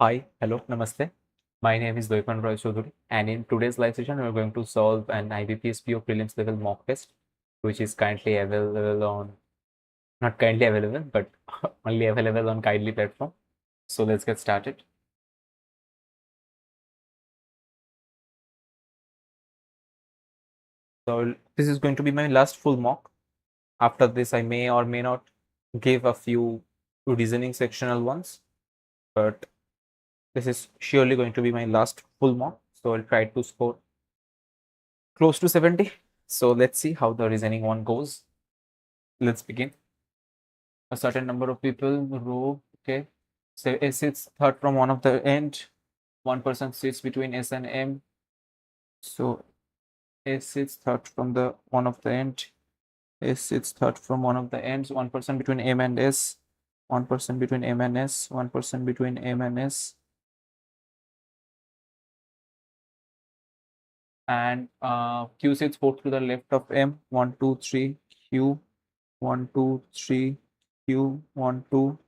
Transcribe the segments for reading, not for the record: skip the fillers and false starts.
Hi, hello, namaste. My name is Doipan Roy Chaudhuri, and in today's live session, we're going to solve an IBPS PO Prelims level mock test, which is currently available on, not currently available, but only available on Kindly platform. So let's get started. So this is going to be my last full mock. After this, I may or may not give a few reasoning sectional ones, but this is surely going to be my last full mock. So I'll try to score close to 70. So let's see how the reasoning one goes. Let's begin. A certain number of people row, okay, so S sits third from one of the end, one person sits between S and M, so S sits third from the one of the end, S sits third from one of the ends, one person between M and S, one person between M and S, one person between M and S, and Q sits fourth to the left of M, 1 2 3 Q, 1 2 3 Q, 1 2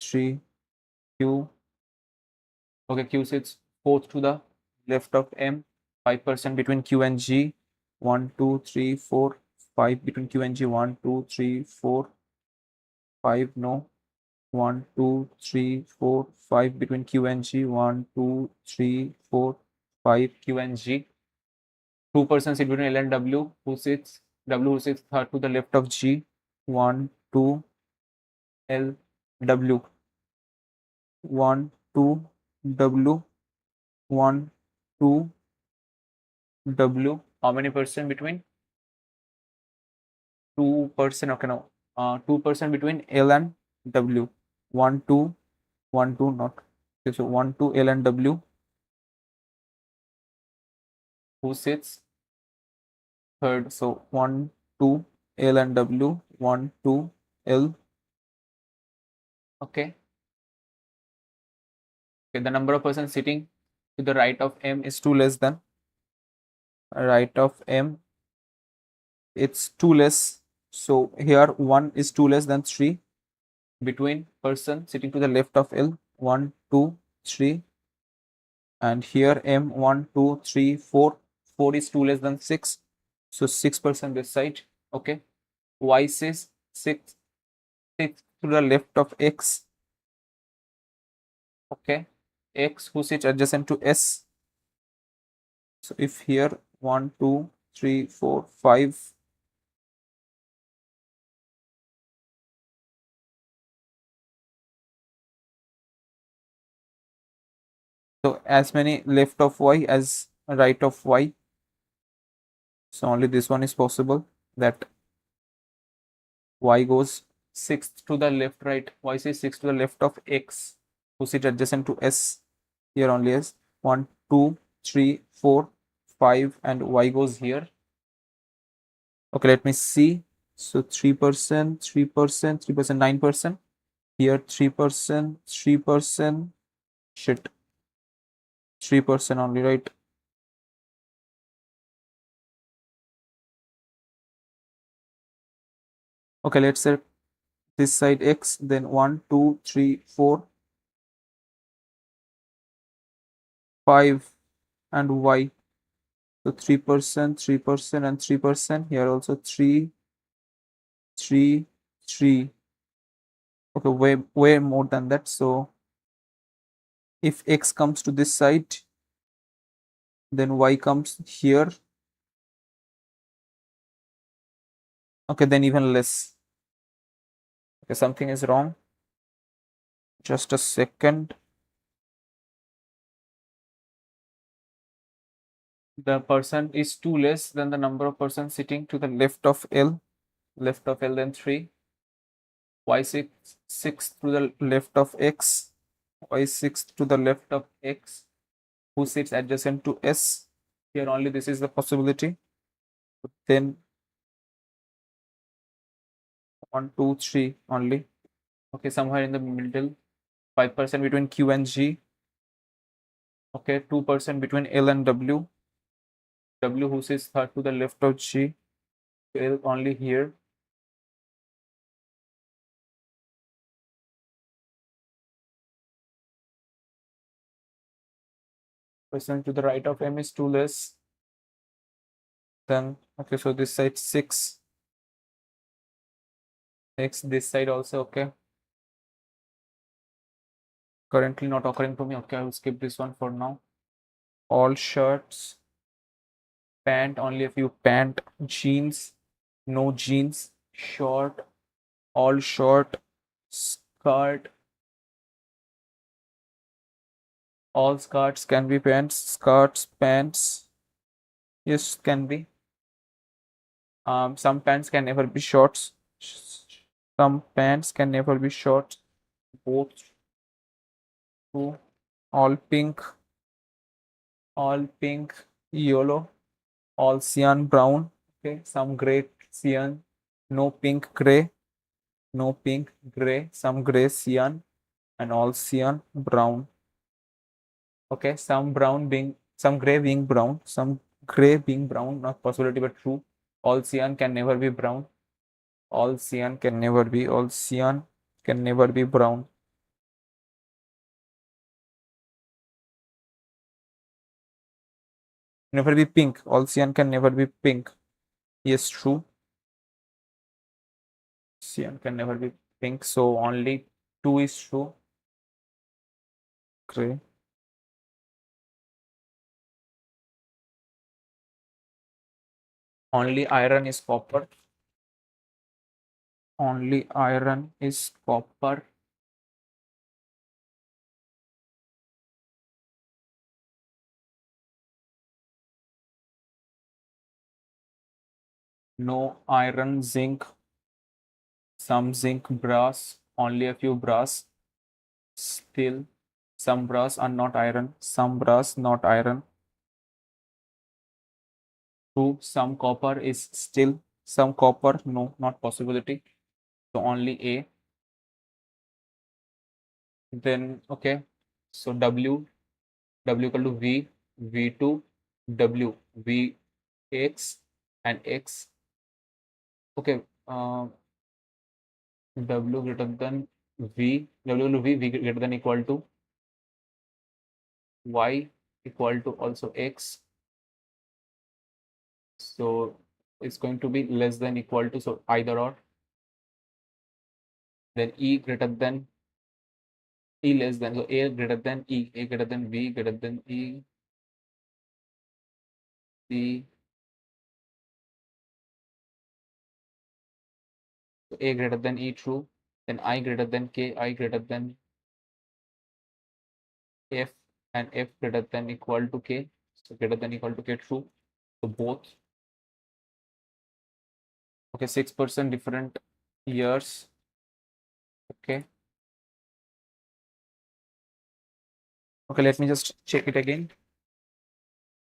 3 Q. Okay, Q sits fourth to the left of M, 5% between Q and G, 1 2 3 4 5 between Q and G, 1 2 3 4 5 no, 1 2 3 4 5 between Q and G, 1 2 3 4 5 Q and G. 2% sit between L and W, who sits third to the left of G, 1 2 L W, 1 2 W, 1 2 W. How many percent between? 2%. Okay, no. 2% between L and W. 1 2 1 2 not. Okay, so 1 2 L and W. Who sits third? So 1 2 L and W. 1 2 L. Okay. Okay. The number of persons sitting to the right of M is 2 less than right of M. It's 2 less. So here 1 is 2 less than 3 between person sitting to the left of L. 1 2 3. And here M 1 2 3 4, 4 is 2 less than 6, so 6% this side. Okay, Y says 6 to the left of X. Okay, X who sits adjacent to S. So if here 1 2 3 4 5, so as many left of Y as right of Y, so only this one is possible, that Y goes 6 to the left, right? Y says 6 to the left of X, who sits adjacent to S. Here only is 1 2 3 4 5, and Y goes here. Okay, let me see. So 3%, 3%, 3%, 9%. Here 3%, 3%. Shit, 3% only, right? Okay, let's say this side X, then 1 2 3 4 5, and Y. So 3%, 3%, and 3%. Here also 3 3 3. Okay, way more than that. So if X comes to this side, then Y comes here. Okay, then even less. Okay, something is wrong. Just a second. The person is 2 less than the number of persons sitting to the left of L. Left of L, then 3. Y6 6 to the left of X. Y6 to the left of X, who sits adjacent to S. Here only this is the possibility. Then 1 2 3 only. Okay, somewhere in the middle. 5% between Q and G. Okay, 2% between L and W. W who sits third to the left of G. L only here. Percent to the right of M is 2 less. Then, okay, so this side 6. X this side also, okay. Currently not occurring to me. Okay, I will skip this one for now. All shirts. Pant, only a few pant. Jeans, no jeans. Short, all short. Skirt, all skirts can be pants. Skirts, pants. Yes, can be. Some pants can never be shorts. Some pants can never be shorts. Both true. All pink, yellow, all cyan brown. Okay, some gray cyan, no pink gray, no pink gray, some gray cyan, and all cyan brown. Okay, some gray being brown, some gray being brown, not possibility but true. All cyan can never be brown. All cyan can never be. All cyan can never be brown. Never be pink. All cyan can never be pink. Yes, true. Cyan can never be pink. So only 2 is true. Gray. Only iron is copper. Only iron is copper. No iron, zinc, some zinc, brass, only a few brass. Still, some brass are not iron, some brass not iron. True, some copper is still, some copper, no, not possibility. So only A. Then, okay, so W equal to V, V2, W, V, X, and X. Okay, W greater than V, W equal to V greater than equal to Y equal to also X. So it's going to be less than equal to, so either or. Then E greater than E less than, so A greater than E, A greater than V greater than E, C, so A greater than E true. Then I greater than K, I greater than F, and F greater than equal to K, so greater than equal to K true. So both. Okay, 6% different years. Okay. Okay, let me just check it again.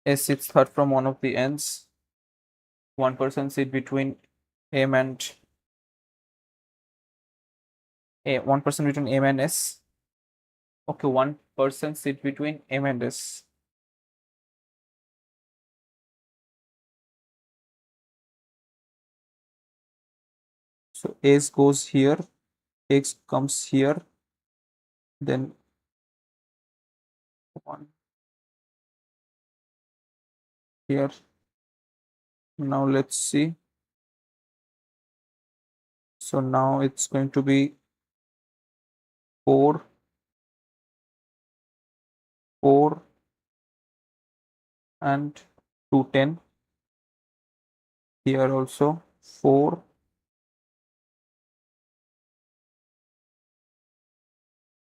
S sits third from one of the ends. 1% sit between M and A. 1% between M and S. Okay, 1% sit between M and S. So S goes here, X comes here, then 1 here. Now let's see. So now it's going to be 4, 4, and 210. Here also 4,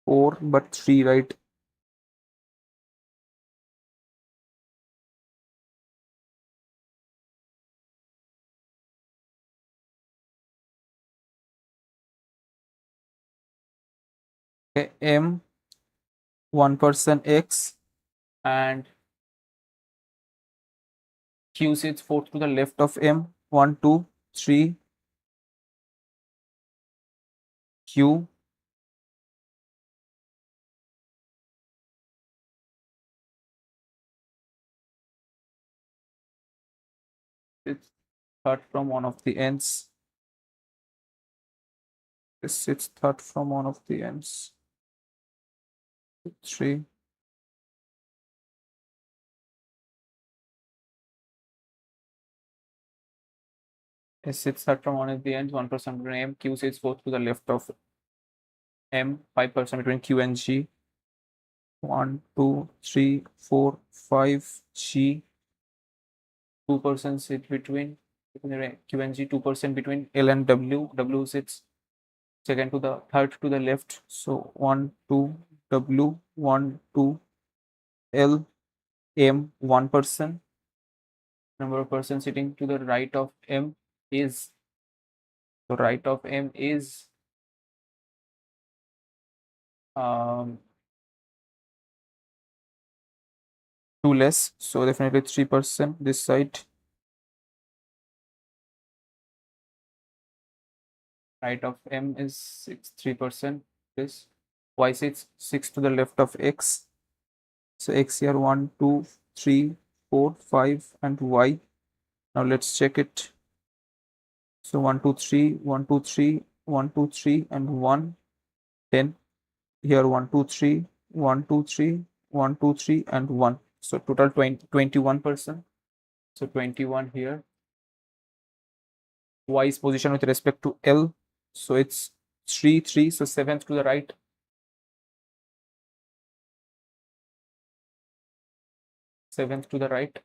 4, but 3, right? Okay, M 1% X, and Q sits fourth to the left of M. 1, 2, 3. Q. Sits third from one of the ends. This sits third from one of the ends. 3. S sits third from one at the ends, 1% between M. Q sits fourth to the left of M, 5% between Q and G. 1, 2, 3, 4, 5. G, 2% sit between Q and G, 2% between L and W. W sits third to the left. So 1, 2, W, 1, 2, L, M, 1%. Number of person sitting to the right of M is, the right of M is 2 less, so definitely 3% this side. Right of M is 3%. This Y sits 6 to the left of X. So X here 1, 2, 3, 4, 5, and Y. Now let's check it. So 1, 2, 3, 1, 2, 3, 1, 2, 3, and 1, 10. Here 1, 2, 3, 1, 2, 3, 1, 2, 3, and 1. So total 21%. So 21 here. Y is position with respect to L. So it's 3, 3. So 7th to the right. 7th to the right.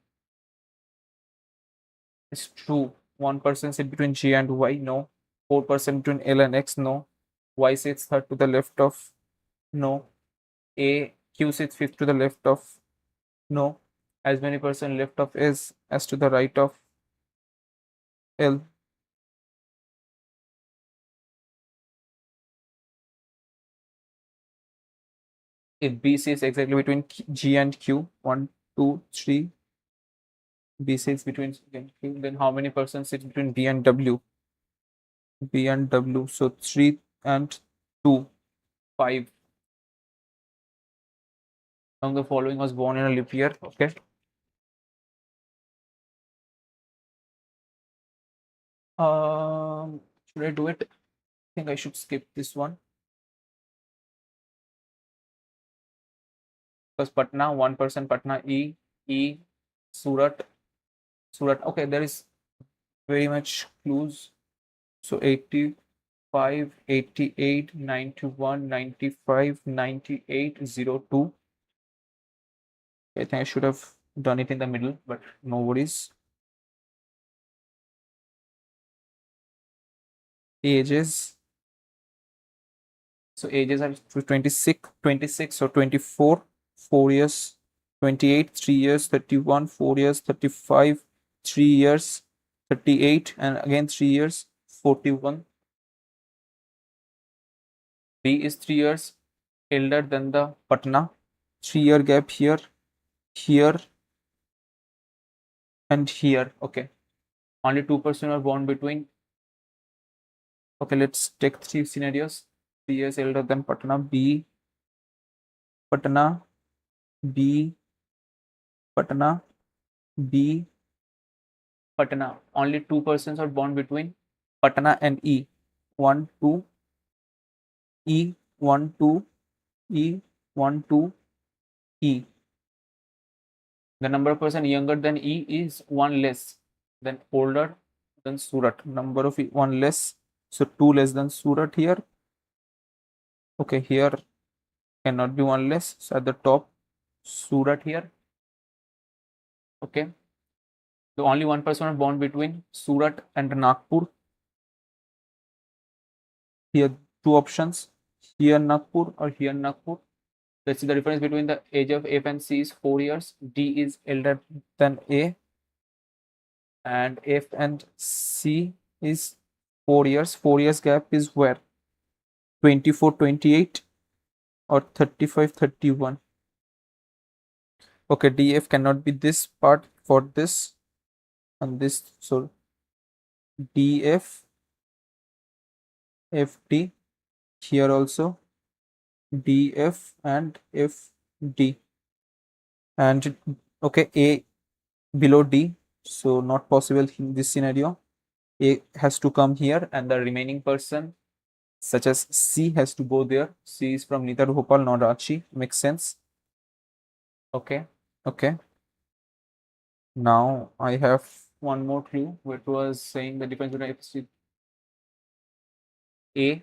It's true. 1% sit between G and Y. No. 4% between L and X. No. Y sits third to the left of. No. Q sits fifth to the left of. No. As many percent left of S as to the right of L. If B sits exactly between G and Q, 1, 2, 3. B sits between G and Q, then how many percent sits between B and W? B and W. So 3 and 2, 5. Now the following was born in a leap year. Okay. Should I do it? I think I should skip this one. Because Patna, 1% Patna, E, Surat. Okay, there is very much clues. So 85, 88, 91, 95, 98, 02. I think I should have done it in the middle, but no worries. Ages. So ages are 26 or 24, 4 years, 28, 3 years, 31, 4 years, 35, 3 years, 38, and again 3 years, 41. B is 3 years elder than the Patna. 3-year gap here, here, and here. Okay. Only 2% are born between. Okay, let's take 3 scenarios. 3 years elder than Patna. B, Patna, B, Patna, B, Patna. Only 2% are born between Patna and E. 1, 2, E, 1, 2, E, 1, 2, E. The number of person younger than E is 1 less than older than Surat. Number of 1 less. So 2 less than Surat here. Okay, here cannot be 1 less. So at the top, Surat here. Okay. The only 1% are born between Surat and Nagpur. Here 2 options. Here Nagpur or here Nagpur. Let's see the difference between the age of F and C is 4 years. D is elder than A. And F and C is 4 years. 4 years gap is where? 24, 28 or 35, 31. Okay, DF cannot be this part for this and this. So DF, FD, here also DF and FD. And okay, A below D. So not possible in this scenario. A has to come here and the remaining person such as C has to go there. C is from Nitar Bhopal, not Ranchi. Makes sense. Okay. Okay. Now I have one more clue, which was saying the difference between FC A,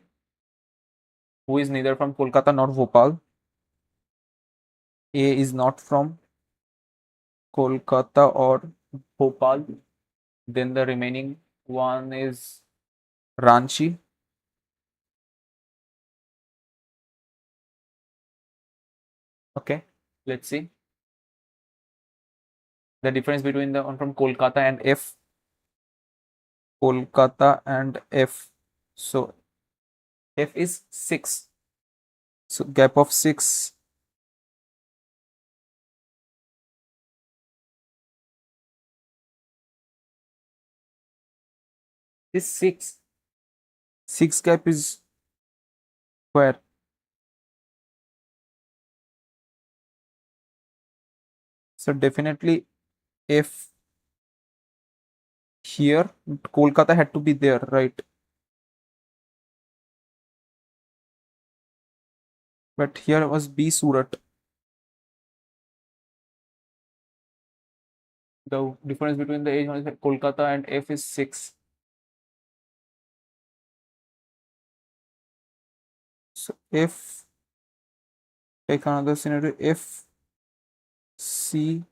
who is neither from Kolkata nor Bhopal. A is not from Kolkata or Bhopal. Then the remaining one is Ranchi. Okay, let's see the difference between the one from Kolkata and F. Kolkata and F. So F is 6. So gap of 6. This 6. 6 gap is where? So definitely F here. Kolkata had to be there, right? But here was B Surat. The difference between the age one is Kolkata and F is 6. So if take another scenario, if C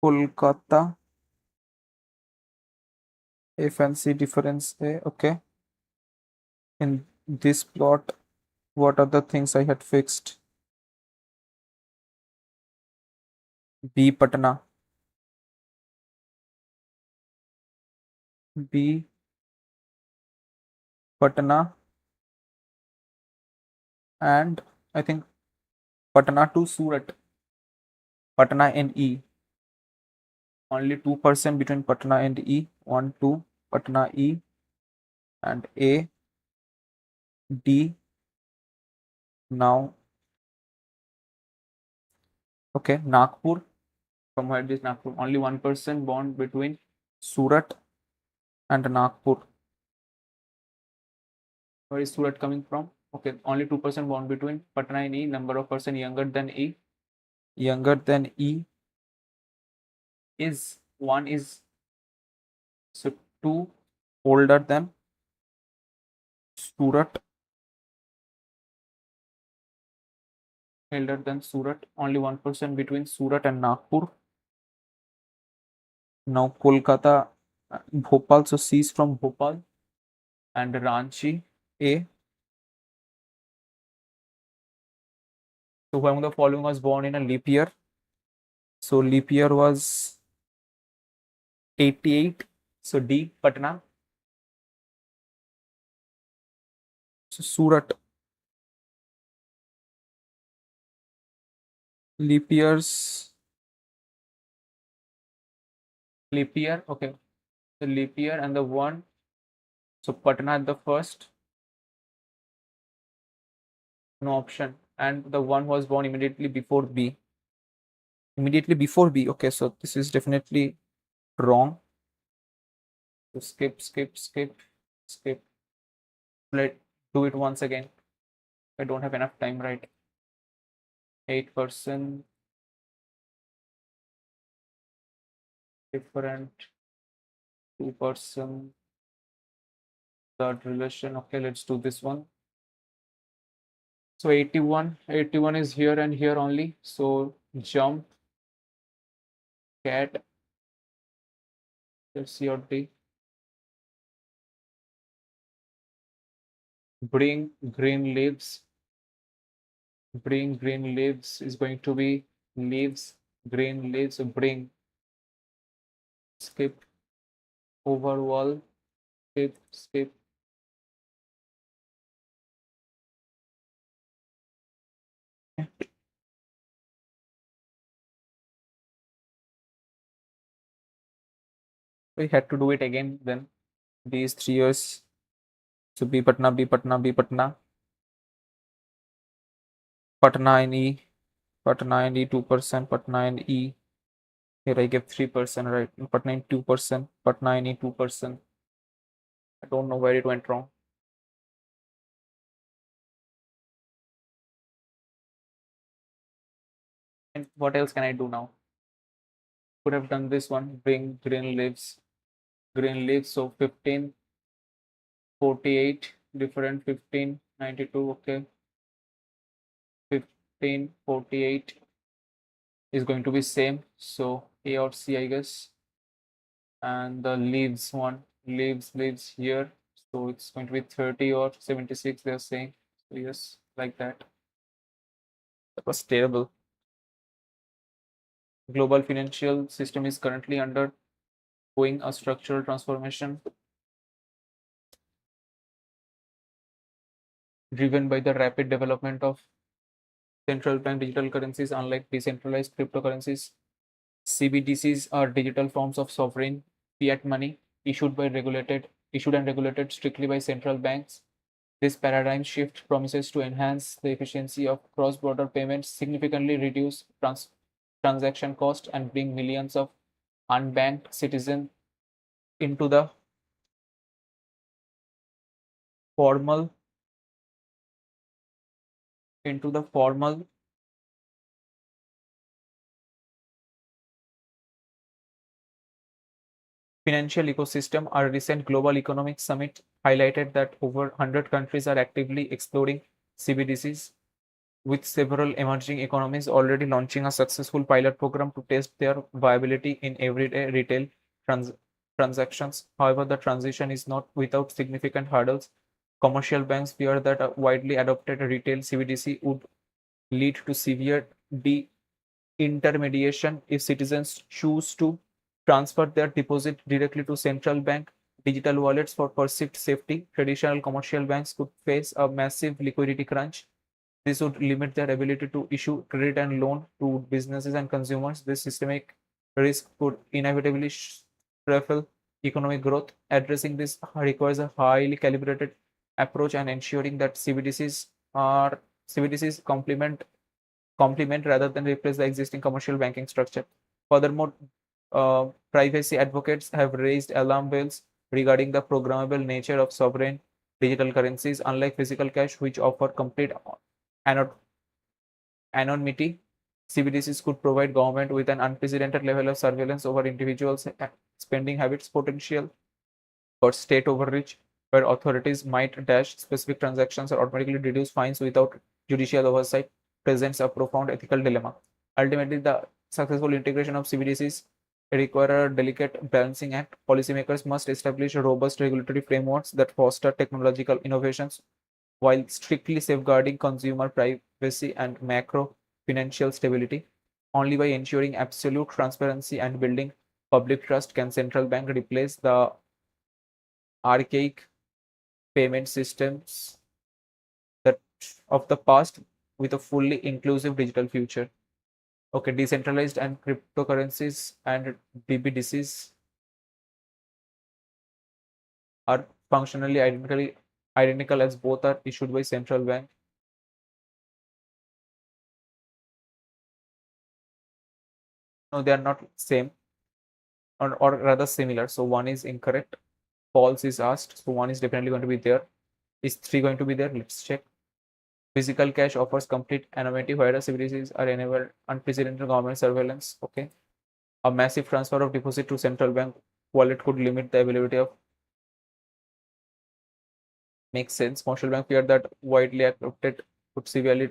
Kolkata, F and C difference A. Okay. In this plot, what are the things I had fixed? B Patna, B Patna, and I think Patna to Surat. Patna and E. Only 2% between Patna and E. 1, 2, Patna E and A, D. Now, okay, Nagpur. From where is Nagpur? Only 1% bond between Surat and Nagpur. Where is Surat coming from? Okay, only 2% bond between Patna and E. Number of person younger than E. Younger than E is 1 is so 2 older than Surat. Elder than Surat. Only 1% between Surat and Nagpur. Now Kolkata, Bhopal. So C is from Bhopal and Ranchi A. So who among the following was born in a leap year? So leap year was 88. So D, Patna. So Surat. Leap years. Leap year. Okay. The leap year and the one. So Patna at the first. No option. And the one was born immediately before B. Immediately before B. Okay. So this is definitely wrong. So skip, skip, skip, skip. Let do it once again. I don't have enough time, right? 8% different, 2% third relation. Okay, let's do this one. So 81 is here and here only. So jump, cat, let's see what D. Bring green leaves. Bring green leaves is going to be leaves, green leaves. So bring, skip, over wall, skip, skip. We had to do it again then. These 3 years. So B Patna, B Patna, B Patna. Patna in E, Patna in E 2%, Patna in E. Here I give 3%, right? Patna in 2%, Patna in E 2%. I don't know where it went wrong. And what else can I do now? Could have done this one, bring green leaves. Green leaves, so 1548, different 1592, okay. 1548 is going to be same, so A or C, I guess. And the leaves one, leaves here, so it's going to be 30 or 76, they're saying. So yes, like that. That was terrible. Global financial system is currently undergoing a structural transformation driven by the rapid development of central bank digital currencies. Unlike decentralized cryptocurrencies, CBDCs are digital forms of sovereign fiat money issued and regulated strictly by central banks. This paradigm shift promises to enhance the efficiency of cross-border payments, significantly reduce transaction cost, and bring millions of unbanked citizens into the formal formal financial ecosystem. Our recent Global Economic Summit highlighted that over 100 countries are actively exploring CBDCs, with several emerging economies already launching a successful pilot program to test their viability in everyday retail trans transactions. However, the transition is not without significant hurdles. Commercial banks fear that a widely adopted retail CBDC would lead to severe intermediation if citizens choose to transfer their deposit directly to central bank digital wallets for perceived safety. Traditional commercial banks could face a massive liquidity crunch. This would limit their ability to issue credit and loan to businesses and consumers. This systemic risk could inevitably stifle economic growth. Addressing this requires a highly calibrated approach and ensuring that CBDCs complement rather than replace the existing commercial banking structure. Furthermore, privacy advocates have raised alarm bells regarding the programmable nature of sovereign digital currencies. Unlike physical cash, which offer complete anonymity, CBDCs could provide government with an unprecedented level of surveillance over individuals' spending habits, potential for state overreach, where authorities might dash specific transactions or automatically deduce fines without judicial oversight, presents a profound ethical dilemma. Ultimately, the successful integration of CBDCs require a delicate balancing act. Policymakers must establish robust regulatory frameworks that foster technological innovations while strictly safeguarding consumer privacy and macro financial stability. Only by ensuring absolute transparency and building public trust can central bank replace the archaic payment systems that of the past with a fully inclusive digital future. Okay, decentralized and cryptocurrencies and BBDCs are functionally identical as both are issued by central bank. No, they are not same, or rather similar. So one is incorrect. False is asked. So one is definitely going to be there. Is three going to be there? Let's check. Physical cash offers complete anonymity, whereas CBDCs are enabled unprecedented government surveillance. Okay. A massive transfer of deposit to central bank wallet could limit the availability of. Makes sense. Commercial bank fear that widely accepted could severely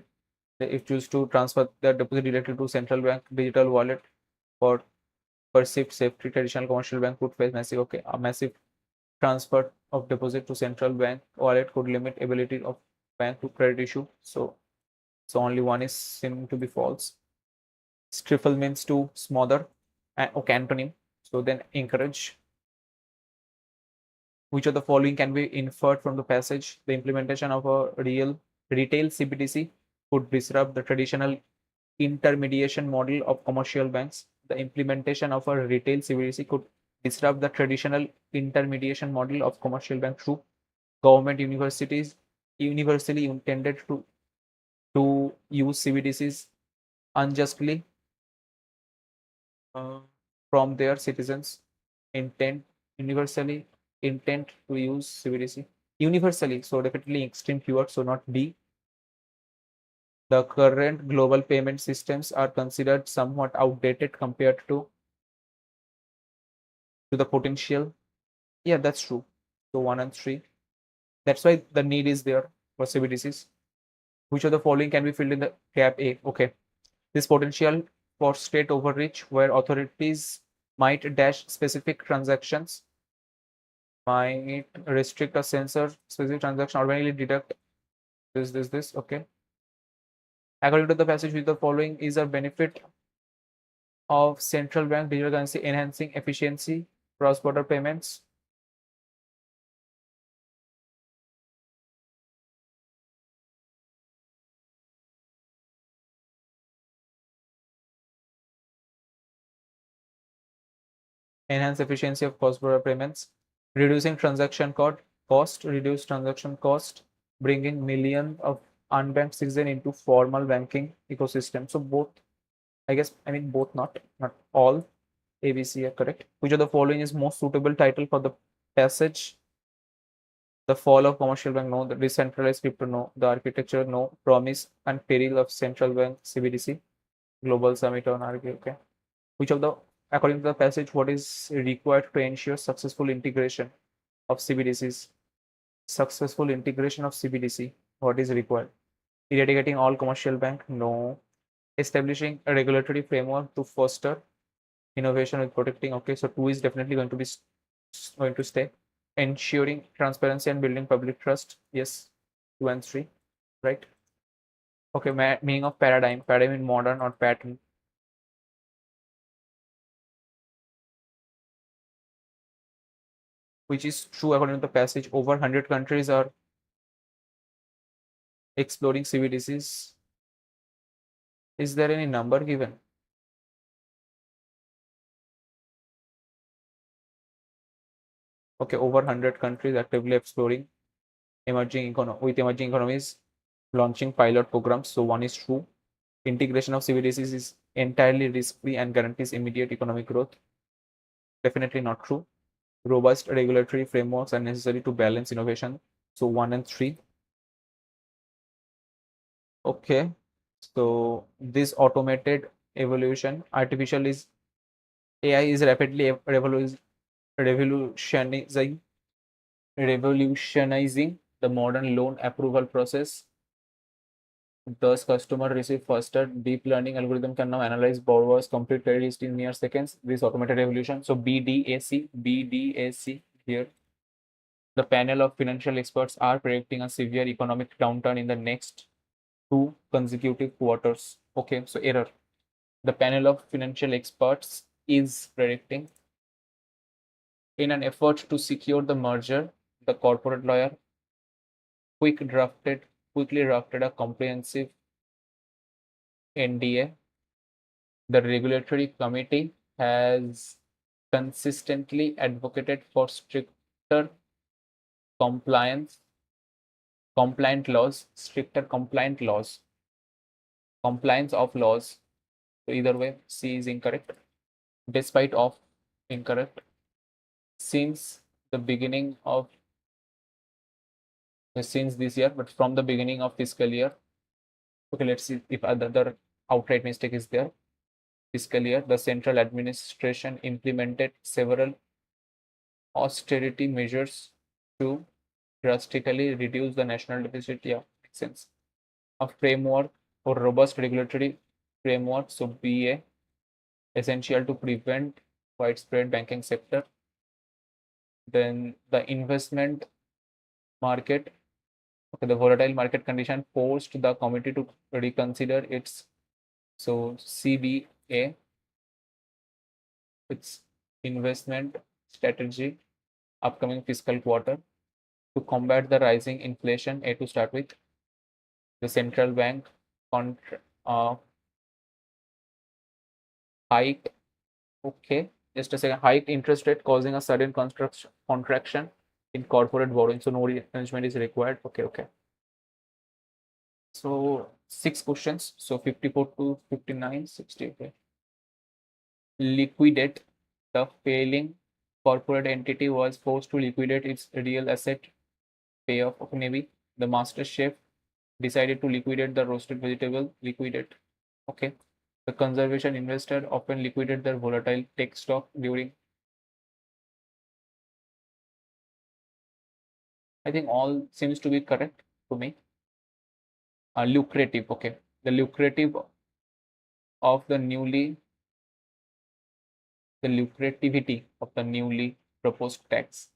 if choose to transfer their deposit directly to central bank digital wallet for perceived safety. Traditional commercial bank could face massive. Okay, a massive transfer of deposit to central bank wallet could limit ability of bank to credit issue. So only one is seeming to be false. Stifle means to smother. Okay, antonym. So then encourage. Which of the following can be inferred from the passage? The implementation of a real retail CBDC could disrupt the traditional intermediation model of commercial banks. The implementation of a retail CBDC could disrupt the traditional intermediation model of commercial bank through government universities universally intended to use CBDCs unjustly uh, from their citizens intent universally intent to use CBDC universally. So definitely extreme keyword. So not B. The current global payment systems are considered somewhat outdated compared to the potential. Yeah, that's true. So 1 and 3. That's why the need is there for CBDCs. Which of the following can be filled in the gap A? Okay. This potential for state overreach where authorities might dash specific transactions, might restrict or censor specific transaction, automatically deduct this. Okay. According to the passage, which the following is a benefit of central bank digital currency enhancing efficiency, cross-border payments. Enhance efficiency of cross-border payments, reducing transaction reduce transaction cost, bringing millions of unbanked citizens into formal banking ecosystem. So both, I mean both, not all ABC are correct. Which of the following is most suitable title for the passage? The fall of commercial bank, no. The decentralized crypto, no. The architecture, no. Promise and peril of central bank CBDC. Global summit on RBI. Okay. Which of the, according to the passage, what is required to ensure successful integration of CBDCs? Successful integration of CBDC. What is required? Eradicating all commercial bank? No. Establishing a regulatory framework to foster innovation with protecting. Okay, so 2 is definitely going to stay. Ensuring transparency and building public trust. Yes, 2 and 3, right? Okay, meaning of paradigm. Paradigm in modern or pattern. Which is true according to the passage. Over 100 countries are exploring CBDCs. Is there any number given? Okay, over 100 countries actively exploring emerging economies launching pilot programs. So 1 is true. Integration of CBDCs is entirely risk-free and guarantees immediate economic growth. Definitely not true. Robust regulatory frameworks are necessary to balance innovation. So 1 and 3. Okay. So this automated evolution, AI is rapidly revolutionizing the modern loan approval process. Thus, customer receive faster. Deep learning algorithm can now analyze borrowers' complete credit history in mere seconds. This automated evolution. So BDAC here. The panel of financial experts are predicting a severe economic downturn in the next 2 consecutive quarters. Okay, so error. The panel of financial experts is predicting. In an effort to secure the merger, the corporate lawyer quickly drafted a comprehensive NDA. The regulatory committee has consistently advocated for stricter compliance compliance of laws. So either way, C is incorrect. Despite of incorrect. Since the beginning of since this year, but from the beginning of fiscal year. Okay, let's see if other outright mistake is there. Fiscal year, the central administration implemented several austerity measures to drastically reduce the national deficit. Yeah, makes sense. A framework or robust regulatory framework, so BA, essential to prevent widespread banking sector. Then the investment market, okay, the volatile market condition forced the committee to reconsider its, so CBA, its investment strategy upcoming fiscal quarter to combat the rising inflation. A to start with, the central bank hiked, okay, just a second, hiked interest rate causing a sudden contraction in corporate borrowing. So no arrangement is required. Okay, okay. So 6 questions. So 54 to 59, 60. Okay. Liquidate. The failing corporate entity was forced to liquidate its real asset payoff of Navy. The master chef decided to liquidate the roasted vegetable, liquidate. Okay. The conservation investor often liquidate their volatile tech stock during. I think all seems to be correct to me. Lucrative. Okay. The lucrative of the newly, the lucrativity of the newly proposed tax.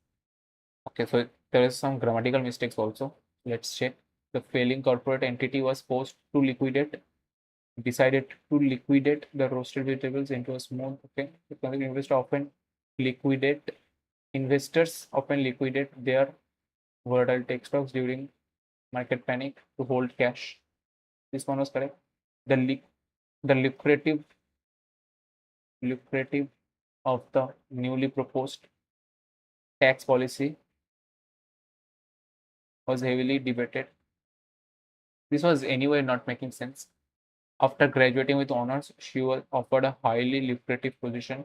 Okay, so there is some grammatical mistakes also. Let's check. The failing corporate entity was forced to liquidate, decided to liquidate the roasted vegetables into a small. Okay, because investors often liquidate their volatile tech stocks during market panic to hold cash. This one was correct. The the lucrative of the newly proposed tax policy was heavily debated. This was anyway not making sense. After graduating with honors, she was offered a highly lucrative position.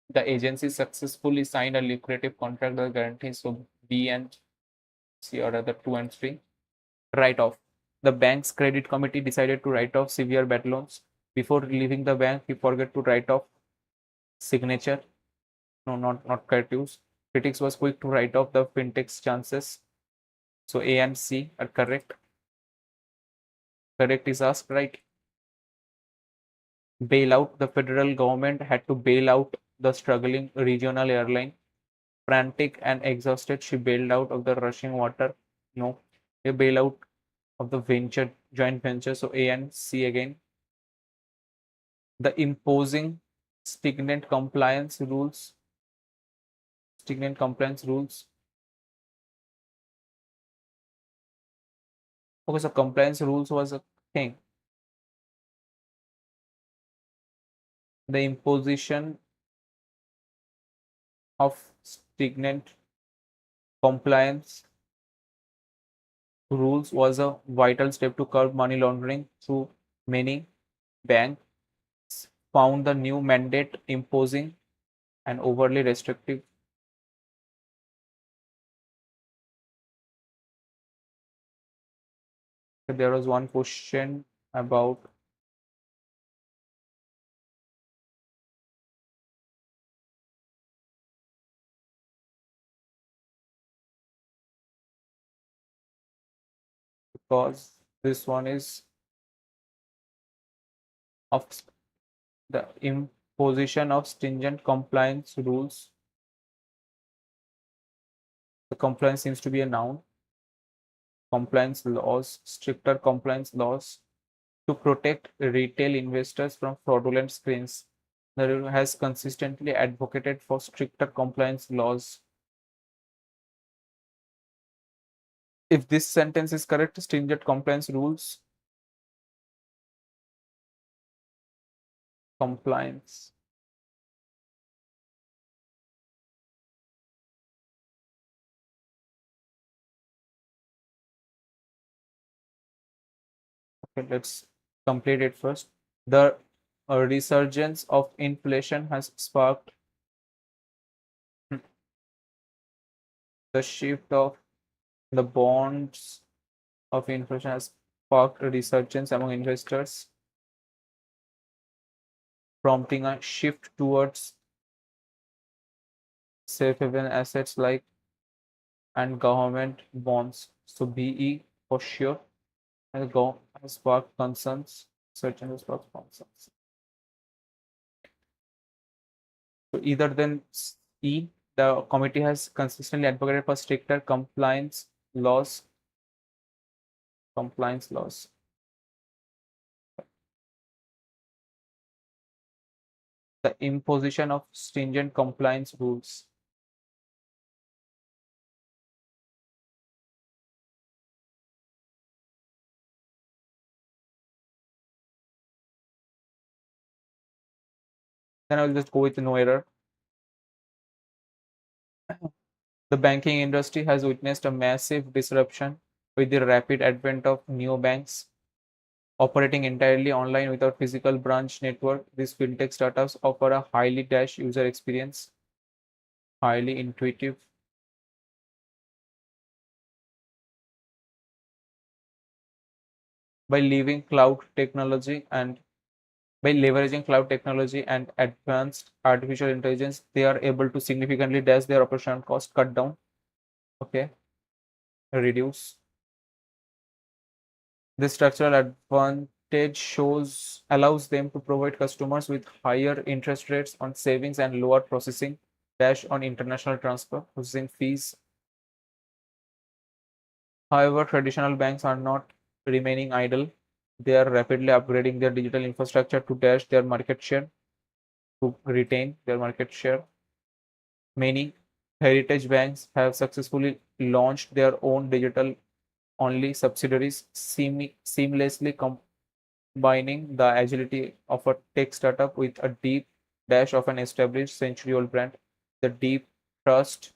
The agency successfully signed a lucrative contract that guarantees so B and C, or rather 2 and 3. Write off. The bank's credit committee decided to write off severe bad loans. Before leaving the bank, he forgot to write off signature. No, not correct use. Critics was quick to write off the fintech's chances. So A and C are correct. Correct is asked, right? Bailout. The federal government had to bail out the struggling regional airline. Frantic and exhausted, she bailed out of the rushing water. No. A bailout of the joint venture. So A and C again. The imposing stringent compliance rules. Stringent compliance rules. Okay, so compliance rules was a thing. The imposition of stringent compliance rules was a vital step to curb money laundering through many banks found the new mandate imposing and overly restrictive. There was one question about because this one is of the imposition of stringent compliance rules. The compliance seems to be a noun. Compliance laws, stricter compliance laws to protect retail investors from fraudulent screens. The rule has consistently advocated for stricter compliance laws. If this sentence is correct, stringent compliance rules, compliance. Okay, let's complete it first. The resurgence of inflation has sparked the shift of the bonds of inflation has sparked a resurgence among investors, prompting a shift towards safe haven assets like and government bonds. So BE for sure has sparked concerns. Search and sparked concerns. So either then E, the committee has consistently advocated for stricter laws, compliance laws. The imposition of stringent compliance rules. Then I'll just go with no error. The banking industry has witnessed a massive disruption with the rapid advent of neobanks operating entirely online without physical branch network. These fintech startups offer a highly dash user experience, highly intuitive. by leaving cloud technology and by leveraging cloud technology and advanced artificial intelligence, they are able to significantly dash their operational cost, cut down, okay, reduce. This structural advantage allows them to provide customers with higher interest rates on savings and lower processing dash on international transfer processing fees. However, traditional banks are not remaining idle. They are rapidly upgrading their digital infrastructure to dash their market share, to retain their market share. Many heritage banks have successfully launched their own digital only subsidiaries, seamlessly combining the agility of a tech startup with a deep dash of an established century old brand. The deep trust.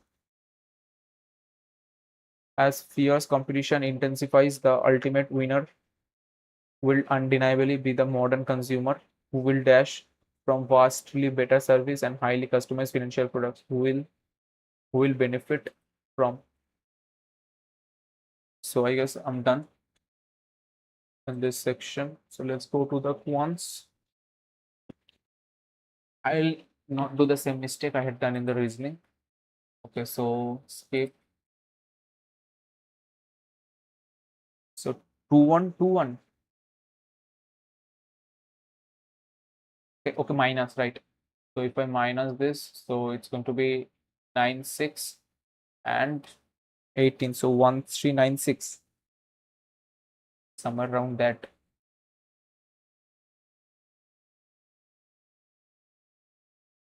As fierce competition intensifies, the ultimate winner will undeniably be the modern consumer who will dash from vastly better service and highly customized financial products who will benefit from. So I guess I'm done in this section. So let's go to the quants. I'll not do the same mistake I had done in the reasoning. Okay, so skip. So 2121. Okay, minus, right? So if I minus this, so it's going to be 96 and 18. So 1396, somewhere around that.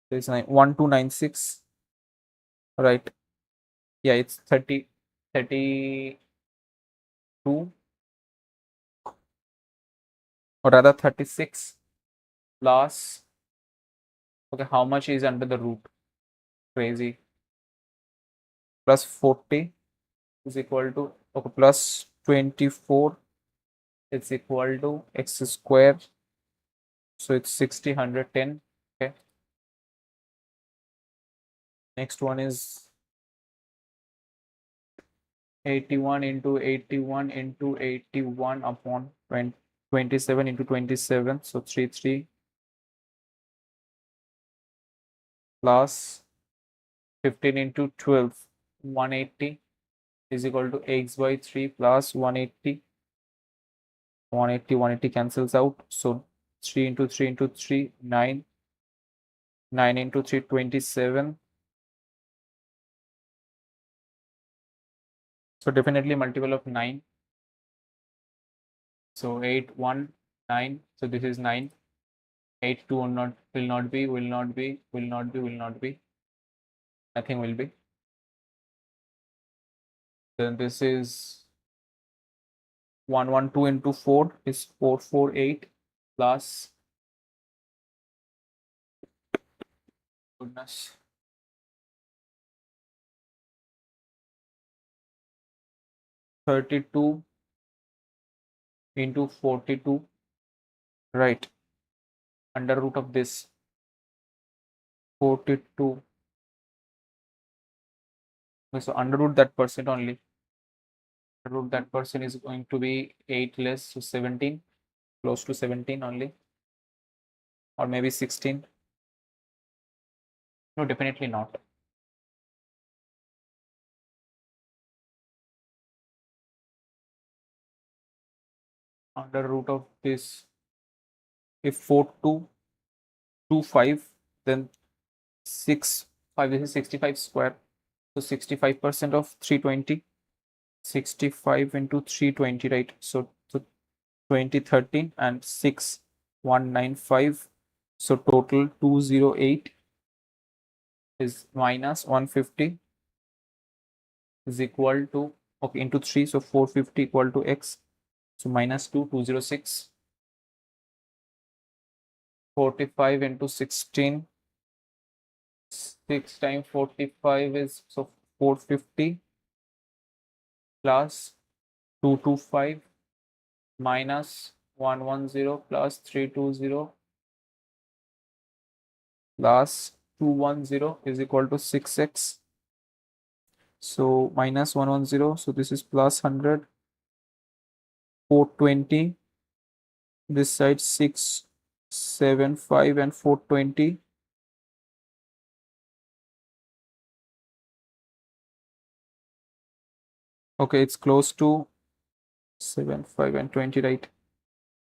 So it's 1296, right? Yeah, it's 32, or rather 36 plus. Okay, how much is under the root? Crazy. Plus 40 is equal to, okay, plus 24 is equal to x square. So it's 60, 110. Okay. Next one is 81 into 81 into 81 upon 27 into 27. So 33 plus 15 into 12, 180 is equal to x by 3 plus 180. 180 cancels out. So 3 into 3 into 3, 9. 9 into 3, 27. So definitely multiple of 9. So 8, 1, 9. So this is 9. 8, 2 will not be, will not be, will not be, will not be. Nothing will be. Then this is 112 into 4 is 448 plus, goodness, 32 into 42, right? Under root of this 42. So under root that percent only. Under root that percent is going to be 8 less, so 17, close to 17 only, or maybe 16. No, definitely not. Under root of this, if 4225, then 6 5, this is 65 square, so 65% of 320. 65 into 320, right? So 2013 and 6 195. So total 208 is minus 150 is equal to, okay, into 3, so 450 equal to x. So minus 2, 206. 45 into 16, 6 times 45 is, so 450 plus 225 minus 110 plus 320 plus 210 is equal to 6x. So minus 110, so this is plus 100, 420 This side 6, 7, 5 and 420. Okay, it's close to 7, 5 and 20, right?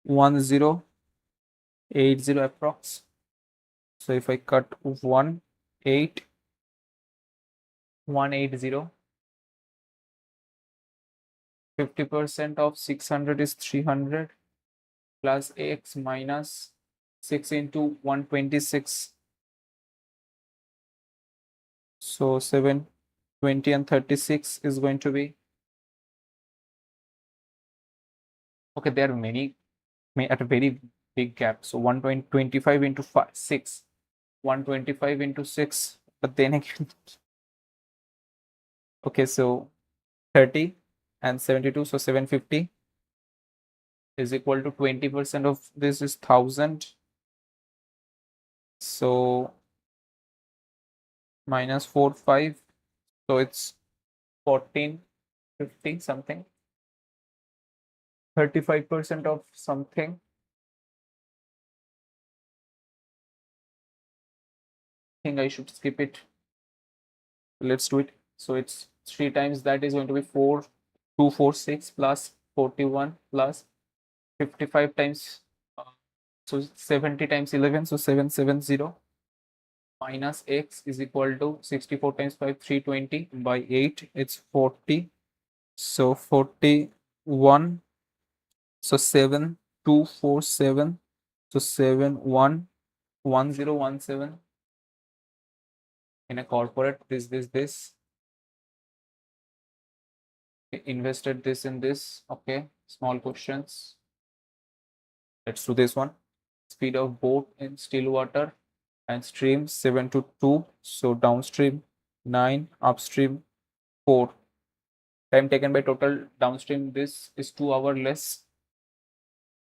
1080 approx. So if I cut 1, 8, 180, 50% of 600 is 300 plus x minus 6 into 126. So 7, 20 and 36 is going to be, okay, there are many at a very big gap. So 125 into 5, 6, 125 into 6, but then again, okay, so 30 and 72, so 750 is equal to 20% of this is 1000. So minus 4, 5, so it's 1450 something. 35% of something. I think I should skip it. Let's do it. So it's 3 times that is going to be 4, 246 plus 41 plus 55 times, so 70 times 11, so 770 minus x is equal to 64 times 5, 320 by 8, it's 40. So 41, so 7247, so 711017 in a corporate, this invested this in this. Okay, small questions. Let's do this one. Speed of boat in still water and stream 7 to 2, so downstream 9, upstream 4. Time taken by total downstream, this is 2 hour less,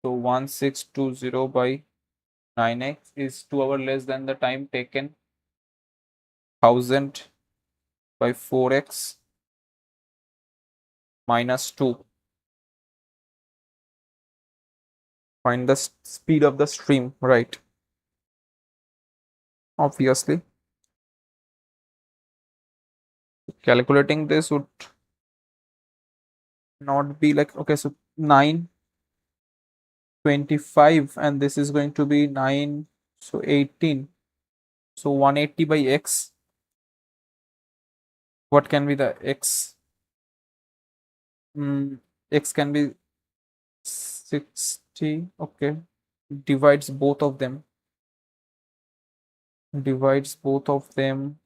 so 1620 by 9x is 2 hour less than the time taken. 1000 by 4x minus 2. Find the speed of the stream, right? Obviously, calculating this would not be like, okay, so 925 and this is going to be 9, so 18, so 180 by x. What can be the x? X can be 60. Okay, divides both of them, divides both of them.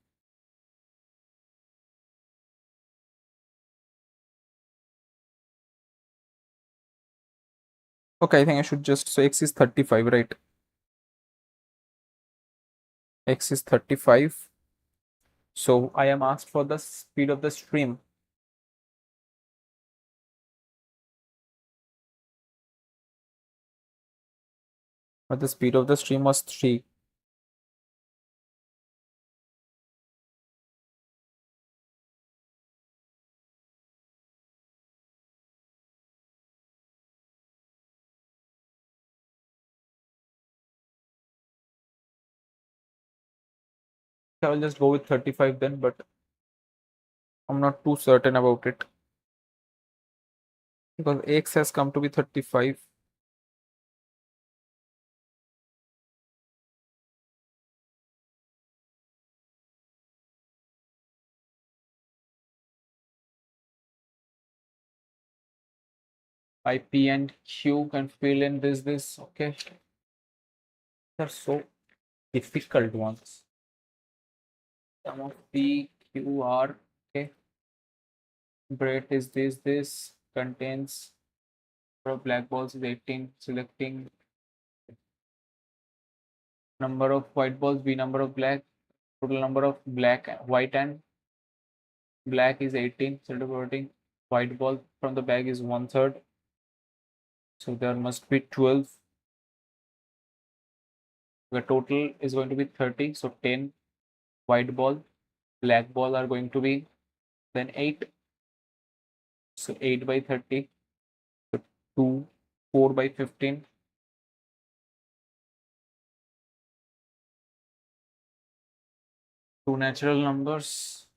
Okay, I think I should just, so x is 35, right? X is 35. So I am asked for the speed of the stream. But the speed of the stream was 3. I will just go with 35 then, but I'm not too certain about it because x has come to be 35. I, P and Q can fill in this. Okay, they're so difficult ones. Sum of P, Q, R. Okay, breadth is this contains number of black balls is 18. Selecting number of white balls, B number of black, total number of black, white and black is 18. Selecting white ball from the bag is 1/3. So there must be 12. The total is going to be 30. So 10 white ball, black ball are going to be then 8. So 8 by 30. So 2, 4 by 15. Two natural numbers.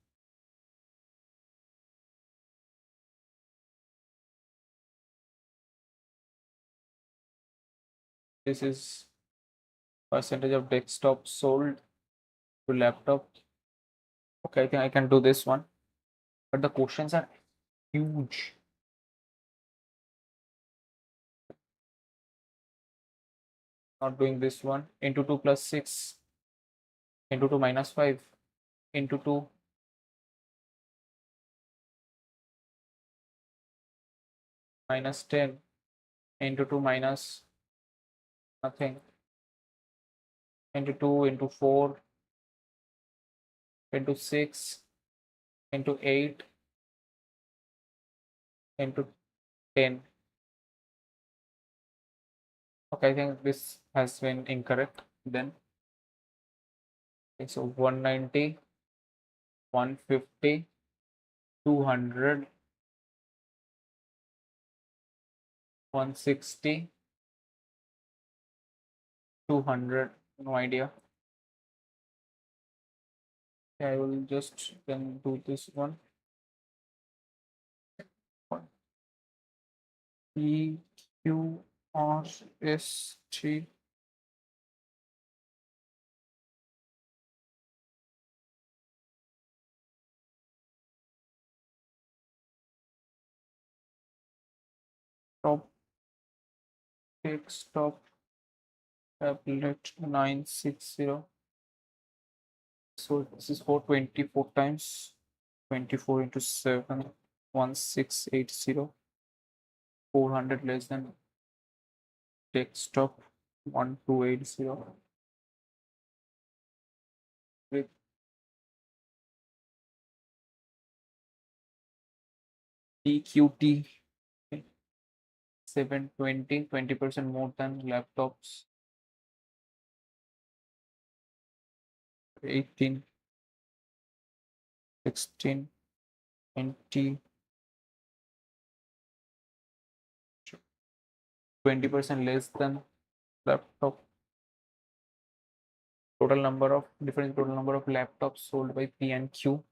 This is percentage of desktop sold to laptop. Okay, I think I can do this one, but the questions are huge. Not doing this one. Into 2 plus 6, into 2 minus 5, into 2 minus 10, into 2 minus nothing, into 2, into 4, into 6, into 8, into 10. Okay, I think this has been incorrect then. Okay, so 190, 150, 200, 160, 200, no idea. Okay, I will just then do this one. P, Q, R, S, T. Top, desktop, tablet 960. So this is 424 times 24 into 7, 1680. 400 less than desktop 1280 with TQT 720, 20% more than laptops 18, 16, 20, 20% less than laptop. Total number of laptops sold by P and Q.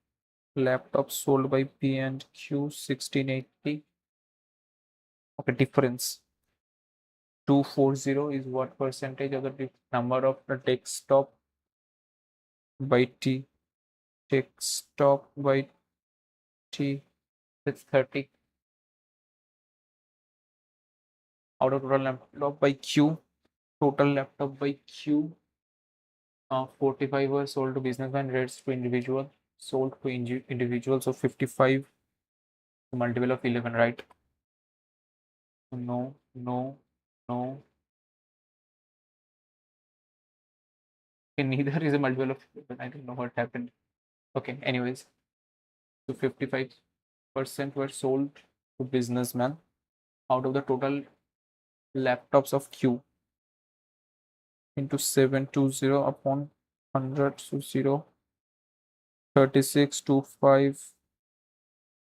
Laptops sold by P and Q 1680. Okay, difference 240 is what percentage of the number of the desktop by T? Desktop by T, that's 30. Out of total laptop by Q, total laptop by Q, 45 were sold to businessman, rest to individual, sold to individual. So 55 multiple of 11, right? No, no, no. Okay, neither is a multiple of 11. I don't know what happened. Okay, anyways, so 55% were sold to businessman out of the total laptops of Q into 720 upon 100, so 0, 36, 25,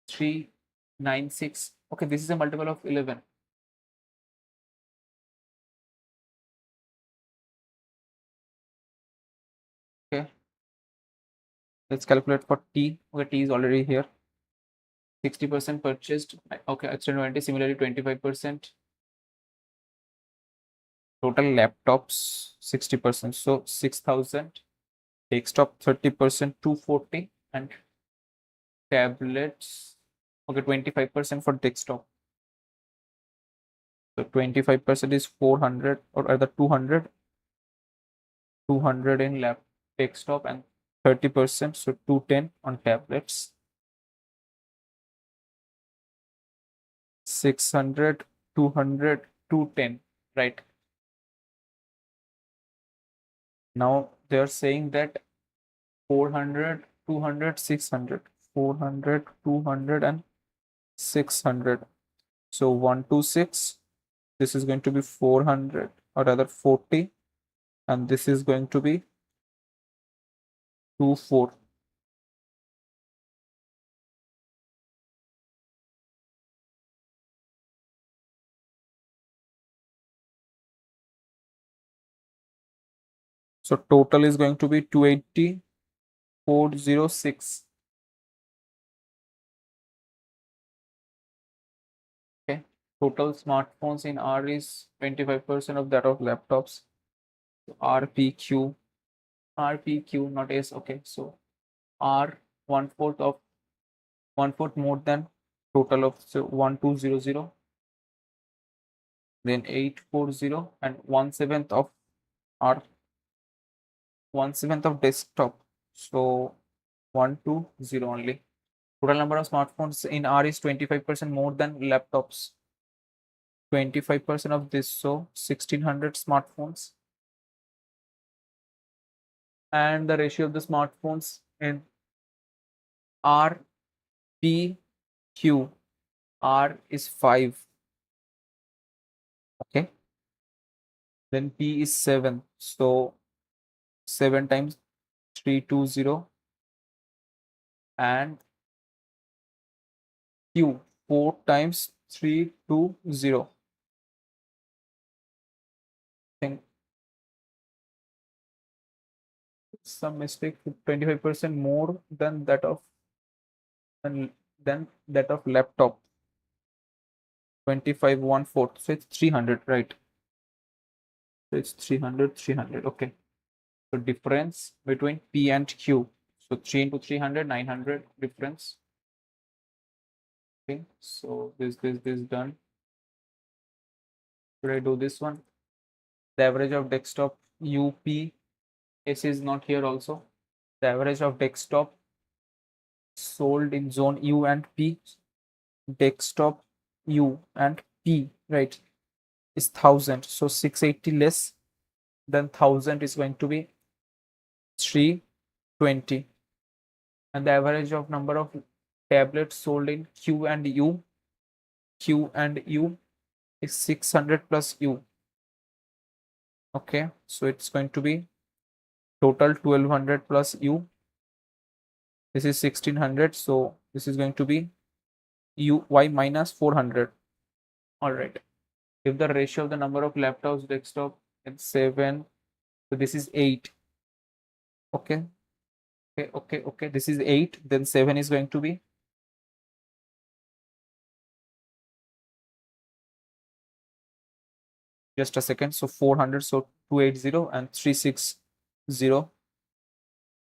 396. Okay, this is a multiple of 11. Okay, let's calculate for T. Okay, T is already here. 60% purchased. Okay, extra 20. Similarly, 25%. Total laptops 60%. So 6,000. Desktop 30%, 240, and tablets. Okay, 25% for desktop. So 25% is 400, or either 200. 200 in desktop and 30%, so 210 on tablets. 600, 200, 210, right? Now they are saying that 400, 200, 600, 400, 200, and 600. So 126, this is going to be 400, or rather 40, and this is going to be 24. So total is going to be 280, 406. Okay. Total smartphones in R is 25% of that of laptops. So RPQ, RPQ, not S. Okay. So R, one fourth more than total of, so 1200, then 840, and 1/7 of R, 1/7 of desktop. So 120 only. Total number of smartphones in R is 25% more than laptops. 25% of this, so 1600 smartphones. And the ratio of the smartphones in R, P, Q. R is 5. Okay. Then P is 7. So 7 times 320, and Q 4 times 320. Think some mistake. 25% more than that of than that of laptop. 25 1/4. So it's 300, right? So it's 300, 300. Okay. So difference between P and Q. So 3 into 300, 900 difference. Okay. So this done. Should I do this one? The average of desktop UPS is not here also. The average of desktop sold in zone U and P, desktop U and P, right, is 1000. So 680 less than 1000 is going to be 320. And the average of number of tablets sold in Q and U, Q and U is 600 plus U. Okay, so it's going to be total 1200 plus U. This is 1600, so this is going to be UY minus 400. All right. If the ratio of the number of laptops, desktop, is 7, so this is 8. Okay, okay. This is 8, then 7 is going to be, just a second. So 400, so 280 and 360.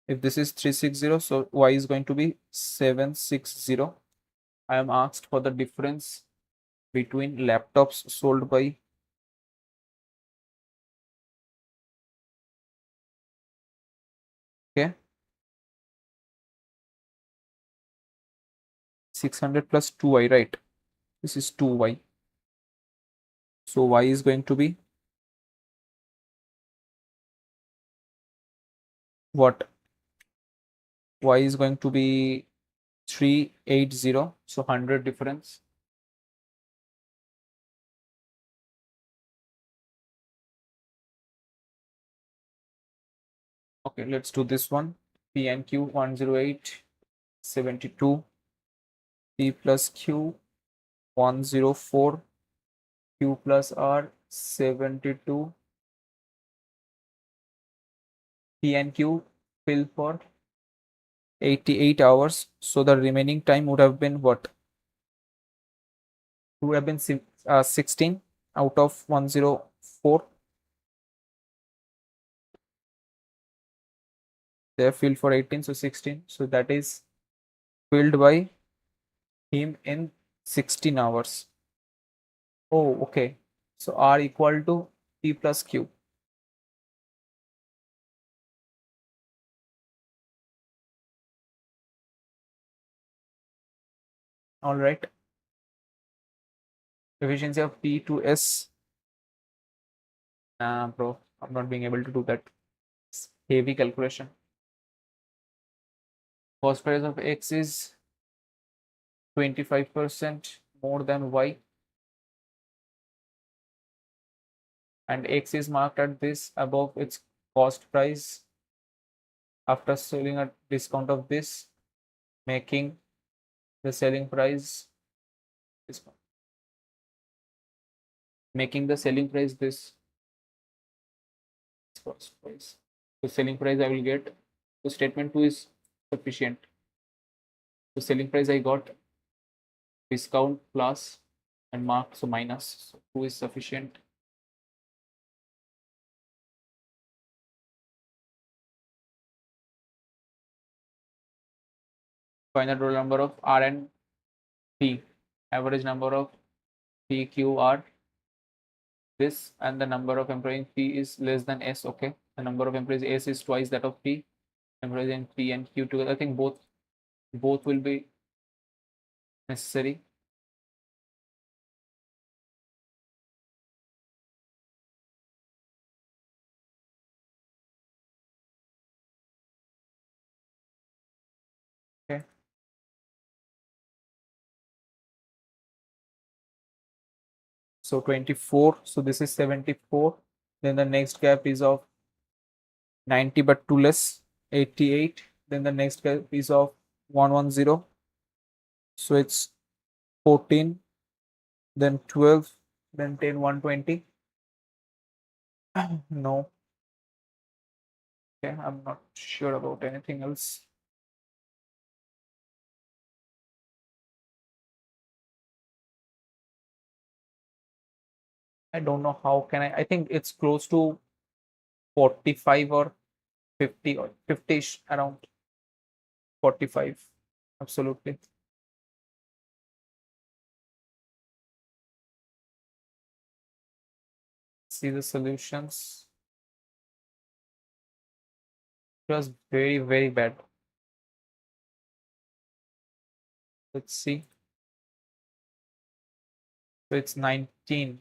If this is 360, so Y is going to be 760. I am asked for the difference between laptops sold by, okay, 600 plus 2Y, right? This is 2Y. So Y is going to be what? Y is going to be 380. So 100 difference. Okay, let's do this one. P and Q 108, 72. P plus Q 104. Q plus R 72. P and Q fill for 88 hours. So the remaining time would have been what? Would have been 16 out of 104. They are filled for 18, so 16. So that is filled by him in 16 hours. Oh, okay. So R equal to P plus Q. All right. Efficiency of P to S. Nah, bro, I'm not being able to do that. It's heavy calculation. Cost price of X is 25% more than Y, and X is marked at this above its cost price after selling a discount of this, making the selling price this one. Making the selling price this cost price. So selling price I will get. So statement 2 is sufficient. So selling price I got discount plus and mark, so minus. So 2 is sufficient. Find the total number of R and P. Average number of PQR. This and the number of employees P is less than S. Okay. The number of employees S is twice that of P. Employees in P and Q together. I think both will be necessary. Okay. So 24. So this is 74. Then the next gap is of 90 but 2 less, 88. Then the next gap is of 110. So it's 14, then 12, then 10, 120. No. Okay, I'm not sure about anything else. I don't know how can I think it's close to 45 or 50 or 50ish, around 45. Absolutely. See the solutions. It was very, very bad. Let's see. So it's 19.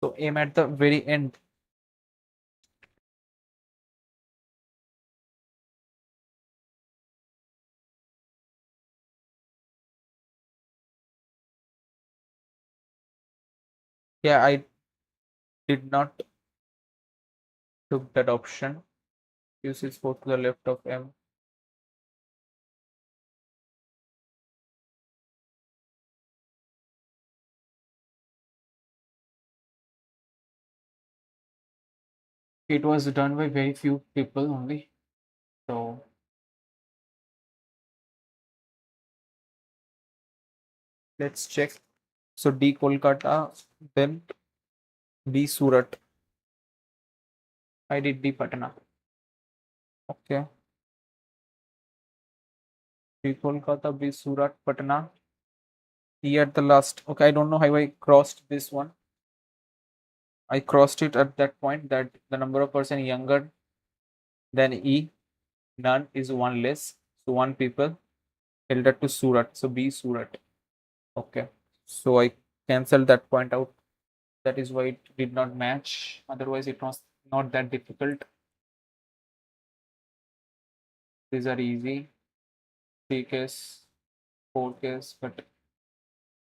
So aim at the very end. Yeah, I did not took that option. Use is 4 to the left of M. It was done by very few people only. So let's check. So D Kolkata, then B Surat. I did D Patna. Okay. D Kolkata, B Surat, Patna. E at the last. Okay, I don't know how I crossed this one. I crossed it at that point that the number of person younger than E, none is one less. So one people held that to Surat. So B Surat. Okay. So I cancelled that point out. That is why it did not match. Otherwise, it was not that difficult. These are easy. 3 case, 4 case, but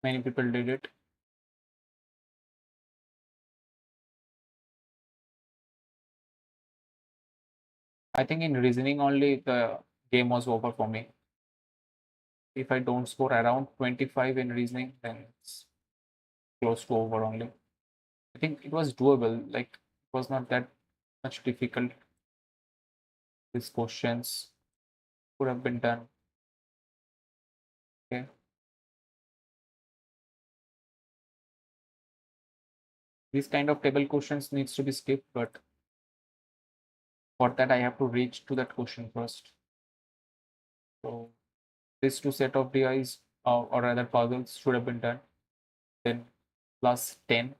many people did it. I think in reasoning only the game was over for me. If I don't score around 25 in reasoning, then it's close to over only. I think it was doable. Like it was not that much difficult. These questions could have been done. Okay. These kind of table questions needs to be skipped, but for that I have to reach to that question first. So these two set of DIs or rather puzzles should have been done. Then plus 10,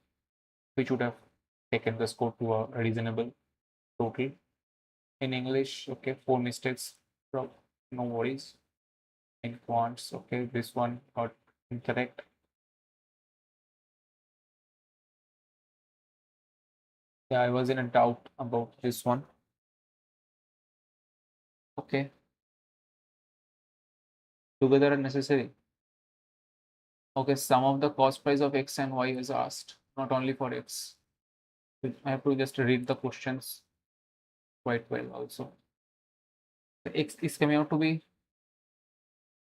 which would have taken the score to a reasonable total. In English, okay, 4 mistakes, no worries. In quants, okay, this one got incorrect. Yeah, I was in a doubt about this one. Okay, together are necessary. Okay, sum of the cost price of X and Y is asked, not only for X. I have to just read the questions quite well also. The X is coming out to be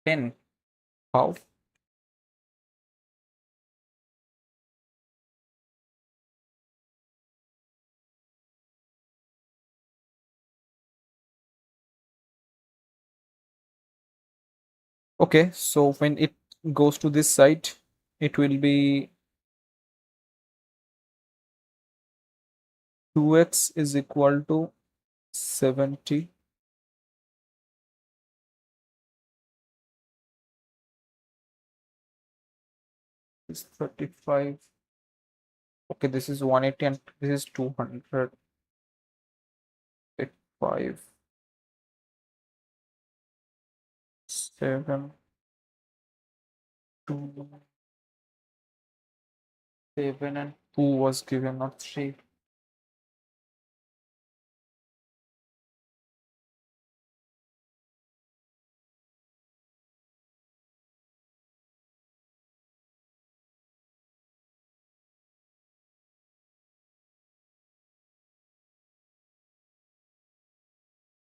10. How? Okay, so when it goes to this side, it will be 2x is equal to 70 is 35. Okay, this is 180 and this is 200. 5, 7, 2, 7 and 2 was given, not 3.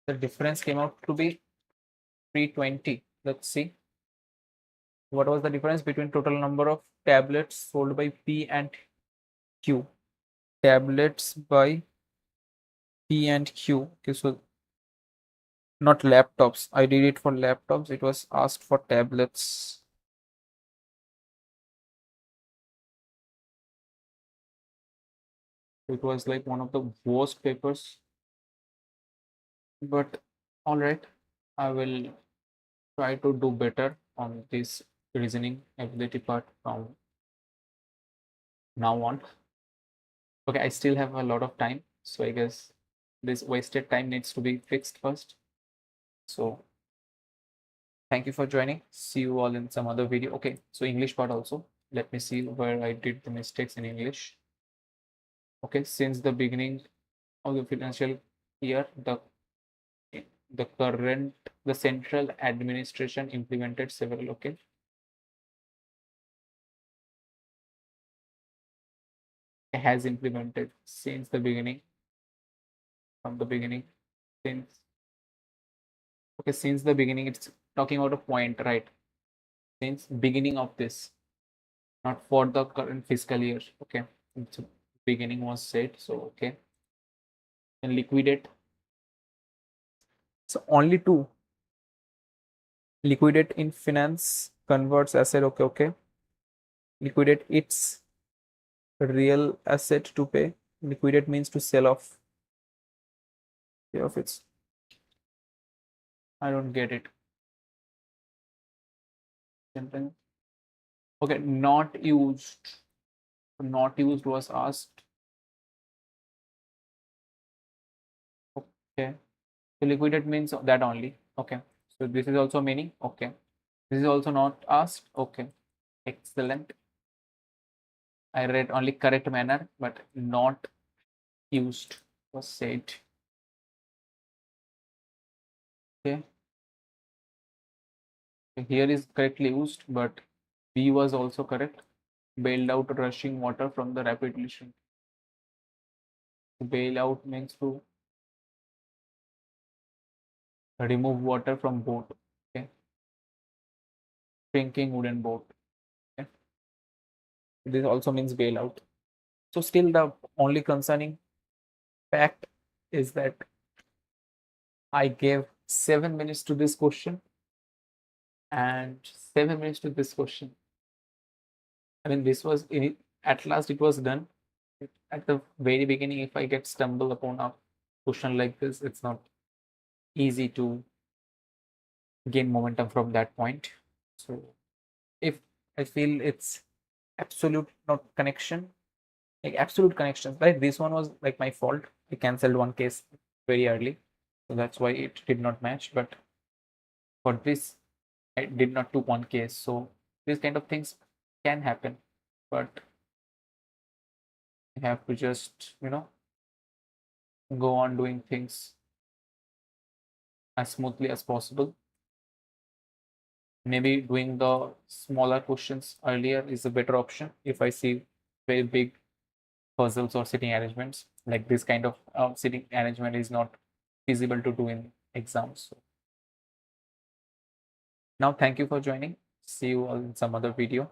The difference came out to be 320. Let's see. What was the difference between total number of tablets sold by P and Q? Tablets by P and Q. Okay, so not laptops. I did it for laptops. It was asked for tablets. It was like one of the worst papers. But all right, I will try to do better on this reasoning ability part from now on. Okay, I still have a lot of time, so I guess this wasted time needs to be fixed first. So thank you for joining. See you all in some other video. Okay, so English part also. Let me see where I did the mistakes in English. Okay, since the beginning of the financial year, the central administration implemented several, okay, has implemented since the beginning, from the beginning, since, okay, since the beginning, it's talking about a point, right? Since beginning of this, not for the current fiscal year, okay, it's beginning was said, so okay, and liquidate, so only two, liquidate in finance converts asset, okay, okay, liquidate its real asset to pay, liquidate means to sell off, pay off its, I don't get it, sentence. Okay, not used was asked, okay, so liquidate means that only, okay, so this is also meaning, okay, this is also not asked, okay, excellent. I read only correct manner, but not used was said. Okay, here is correctly used, but B was also correct. Bailed out rushing water from the rapidly shrinking. Bail out means to remove water from boat. Okay, shrinking wooden boat. Okay, this also means bail out. So still the only concerning fact is that I gave 7 minutes to this question and 7 minutes to this question. I mean, this was in, at last it was done. At the very beginning, if I get stumbled upon a question like this, it's not easy to gain momentum from that point. So if I feel it's absolute not connection, like absolute connections, like this one was like my fault. I cancelled one case very early, so that's why it did not match. But for this, I did not do one case, so these kind of things can happen, but I have to just go on doing things as smoothly as possible. Maybe doing the smaller questions earlier is a better option if I see very big puzzles or sitting arrangements. Like this kind of sitting arrangement is not feasible to do in exams. So now, thank you for joining. See you all in some other video.